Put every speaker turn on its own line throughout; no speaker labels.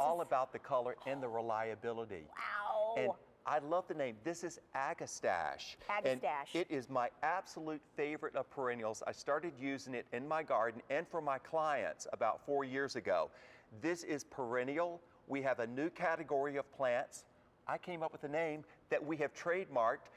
all about the color and the reliability.
Wow.
And I love the name. This is Agastache. And
Agastache.
it is my absolute favorite of perennials. I started using it in my garden and for my clients about 4 years ago. This is perennial. We have a new category of plants. I came up with a name that we have trademarked.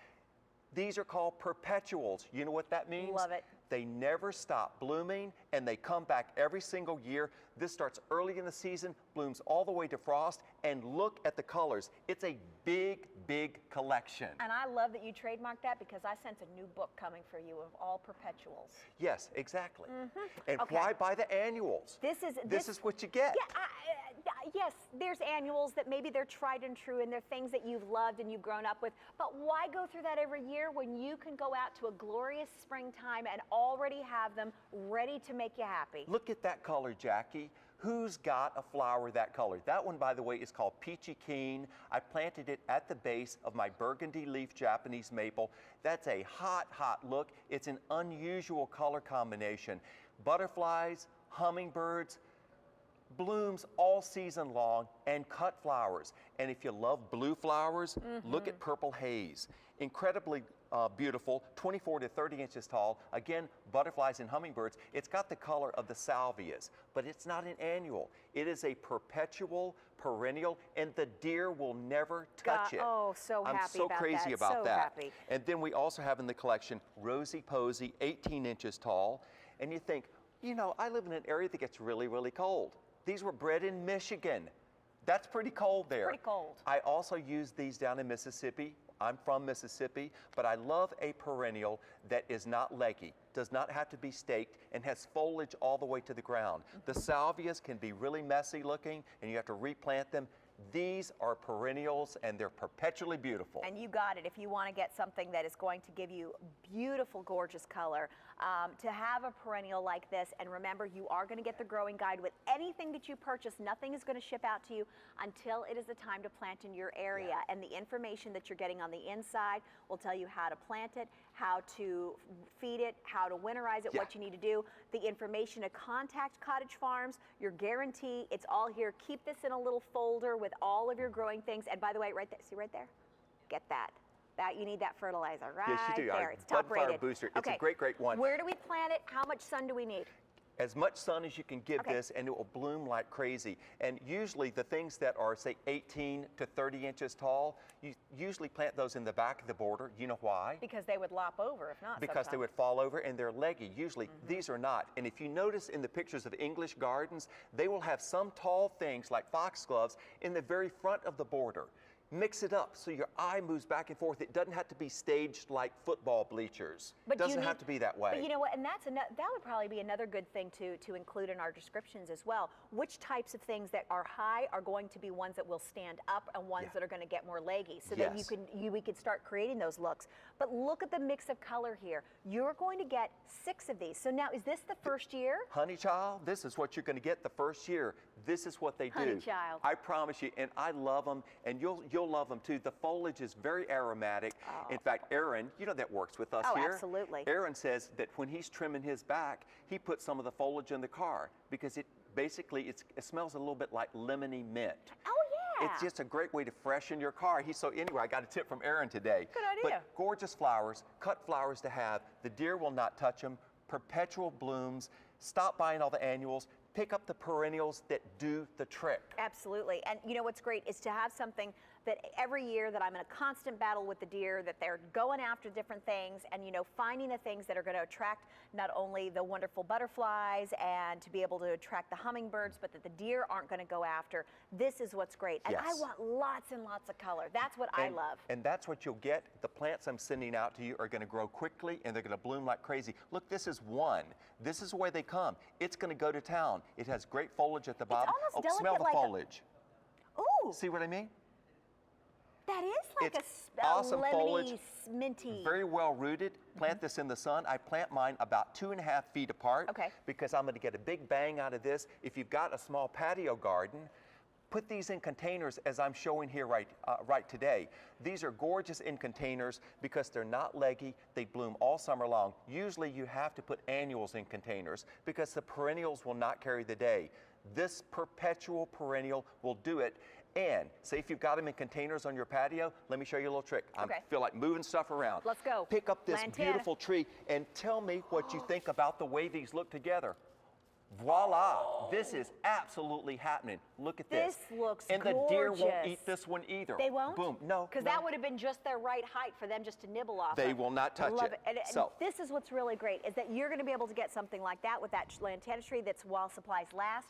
These are called perpetuals. You know what that means?
Love it.
They never stop blooming, and they come back every single year. This starts early in the season, blooms all the way to frost, and look at the colors. It's a big, big collection.
And I love that you trademarked that because I sense a new book coming for you of all perpetuals.
Yes, exactly. And
Okay.
why buy the annuals? This is what you get.
Yeah, yes, there's annuals that maybe they're tried and true and they're things that you've loved and you've grown up with. But why go through that every year when you can go out to a glorious springtime and already have them ready to make you happy?
Look at that color, Jackie. Who's got a flower that color? That one, by the way, is called Peachy Keen. I planted it at the base of my burgundy leaf Japanese maple. That's a hot, hot look. It's an unusual color combination. Butterflies, hummingbirds, blooms all season long, and cut flowers. And if you love blue flowers, look at Purple Haze. Incredibly beautiful, 24 to 30 inches tall. Again, butterflies and hummingbirds. It's got the color of the salvias, but it's not an annual. It is a perpetual, perennial, and the deer will never touch it.
Oh, so happy
I'm so
about
crazy
that.
about
So
that.
happy.
And then we also have in the collection Rosy Posy, 18 inches tall. And you think, you know, I live in an area that gets really, really cold. These were bred in Michigan. That's pretty cold there.
Pretty cold.
I also use these down in Mississippi. I'm from Mississippi, but I love a perennial that is not leggy, does not have to be staked, and has foliage all the way to the ground. The salvias can be really messy looking, and you have to replant them. These are perennials, and they're perpetually beautiful.
And you got it. If you want to get something that is going to give you beautiful, gorgeous color, to have a perennial like this, and remember, you are going to get the growing guide with anything that you purchase. Nothing is going to ship out to you until it is the time to plant in your area.
Yeah.
And the information that you're getting on the inside will tell you how to plant it, how to feed it, how to winterize it, what you need to do, the information to contact Cottage Farms, your guarantee. It's all here. Keep this in a little folder with all of your growing things. And by the way, right there, see right there? Get that. You need that fertilizer right
Yes, you do.
there. It's top
Bud Flower
rated.
Booster. It's a great, great one.
Where do we plant it? How much sun do we need?
As much sun as you can give this, and it will bloom like crazy. And usually the things that are, say, 18 to 30 inches tall, you usually plant those in the back of the border. You know why?
Because they would lop over if not.
Because they would fall over, and they're leggy. Usually these are not. And if you notice in the pictures of English gardens, they will have some tall things like foxgloves in the very front of the border. Mix it up so your eye moves back and forth. It doesn't have to be staged like football bleachers. It doesn't have to be that way.
But you know what, and that would probably be another good thing to include in our descriptions as well. Which types of things that are high are going to be ones that will stand up and ones that are going to get more leggy, so that we could start creating those looks. But look at the mix of color here. You're going to get 6 of these. So now, is this the first year?
Honey child, this is what you're going to get the first year. This is what they do.
Honey child.
I promise you, and I love them, and you'll love them too. The foliage is very aromatic. In fact, Aaron, you know, that works with us here.
Oh, absolutely.
Aaron says that when he's trimming his back, he puts some of the foliage in the car because it basically it smells a little bit like lemony mint.
Oh yeah.
It's just a great way to freshen your car. Anyway, I got a tip from Aaron today.
Good idea.
But gorgeous flowers, cut flowers to have. The deer will not touch them. Perpetual blooms. Stop buying all the annuals. Pick up the perennials that do the trick.
Absolutely. And you know what's great is to have something that every year that I'm in a constant battle with the deer, that they're going after different things, and you know, finding the things that are going to attract not only the wonderful butterflies and to be able to attract the hummingbirds, but that the deer aren't going to go after. This is what's great. And I want lots and lots of color. That's what I love.
And that's what you'll get. The plants I'm sending out to you are going to grow quickly, and they're going to bloom like crazy. Look, this is one. This is the way they come. It's going to go to town. It has great foliage at the bottom.
It's almost
smell the
delicate, like
foliage.
Ooh.
See what I mean?
That is like
It's
a
awesome
lemony,
foliage,
minty.
very well rooted. Plant this in the sun. I plant mine about 2.5 feet apart because I'm going to get a big bang out of this. If you've got a small patio garden, put these in containers as I'm showing here right today. These are gorgeous in containers because they're not leggy. They bloom all summer long. Usually you have to put annuals in containers because the perennials will not carry the day. this perpetual perennial will do it. And say if you've got them in containers on your patio, let me show you a little trick. I feel like moving stuff around.
Let's go.
Pick up this beautiful tree and tell me what you think about the way these look together. Voila, this is absolutely happening. Look at this.
This looks
gorgeous. And the deer won't eat this one either.
They won't?
Boom, no.
Because that would have been just their right height for them just to nibble off.
They will not touch it.
And this is what's really great, is that you're going to be able to get something like that with that lantana tree that's while supplies last.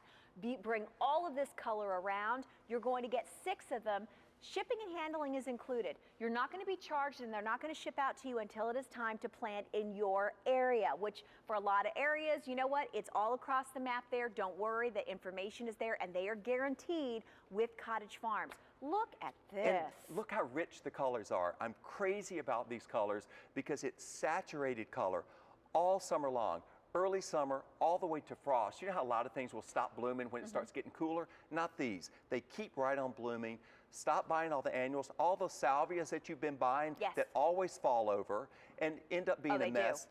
Bring all of this color around. You're going to get 6 of them. Shipping and handling is included. You're not going to be charged, and they're not going to ship out to you until it is time to plant in your area, which for a lot of areas, you know what? It's all across the map there. Don't worry, the information is there, and they are guaranteed with Cottage Farms. Look at this.
And look how rich the colors are. I'm crazy about these colors because it's saturated color all summer long. Early summer, all the way to frost. You know how a lot of things will stop blooming when it starts getting cooler? Not these. They keep right on blooming. Stop buying all the annuals, all those salvias that you've been buying that always fall over and end up being a mess.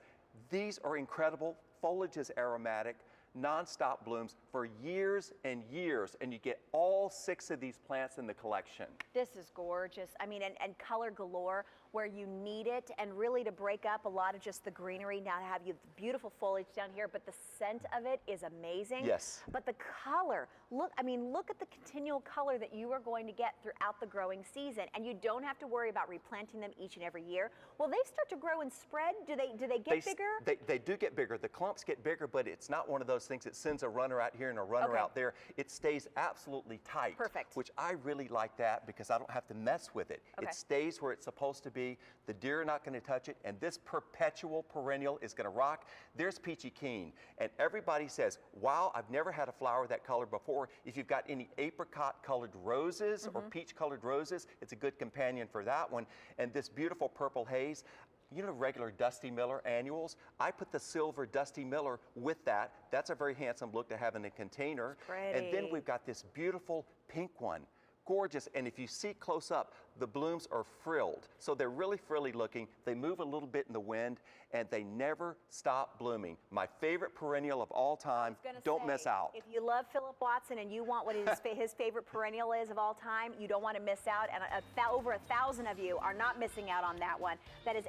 These are incredible. Foliage is aromatic, non-stop blooms for years and years, and you get all 6 of these plants in the collection.
This is gorgeous. I mean, and color galore where you need it, and really to break up a lot of just the greenery. Now to have you the beautiful foliage down here, but the scent of it is amazing.
Yes.
But the color, look at the continual color that you are going to get throughout the growing season, and you don't have to worry about replanting them each and every year. Will they start to grow and spread? Do they get bigger?
They do get bigger. The clumps get bigger, but it's not one of those things that sends a runner out here and a runner out there. It stays absolutely tight.
Perfect.
Which I really like that because I don't have to mess with it. It stays where it's supposed to be. The deer are not going to touch it, and this perpetual perennial is going to rock. There's Peachy Keen, and everybody says, wow, I've never had a flower that color before. If you've got any apricot-colored roses or peach-colored roses, it's a good companion for that one. And this beautiful purple haze, you know, regular Dusty Miller annuals, I put the silver Dusty Miller with that. That's a very handsome look to have in a container. And then we've got this beautiful pink one. Gorgeous, and if you see close up, the blooms are frilled. So they're really frilly looking. They move a little bit in the wind, and they never stop blooming. My favorite perennial of all time. Don't miss out.
If you love Philip Watson and you want what his favorite perennial is of all time, you don't want to miss out. And over 1,000 of you are not missing out on that one. That is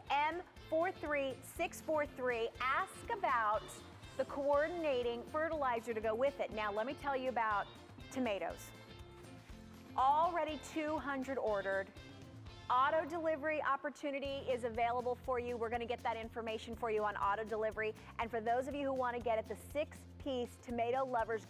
M43643. Ask about the coordinating fertilizer to go with it. Now, let me tell you about tomatoes. Already 200 ordered. Auto delivery opportunity is available for you. We're going to get that information for you on auto delivery. And for those of you who want to get it, the 6-piece Tomato Lovers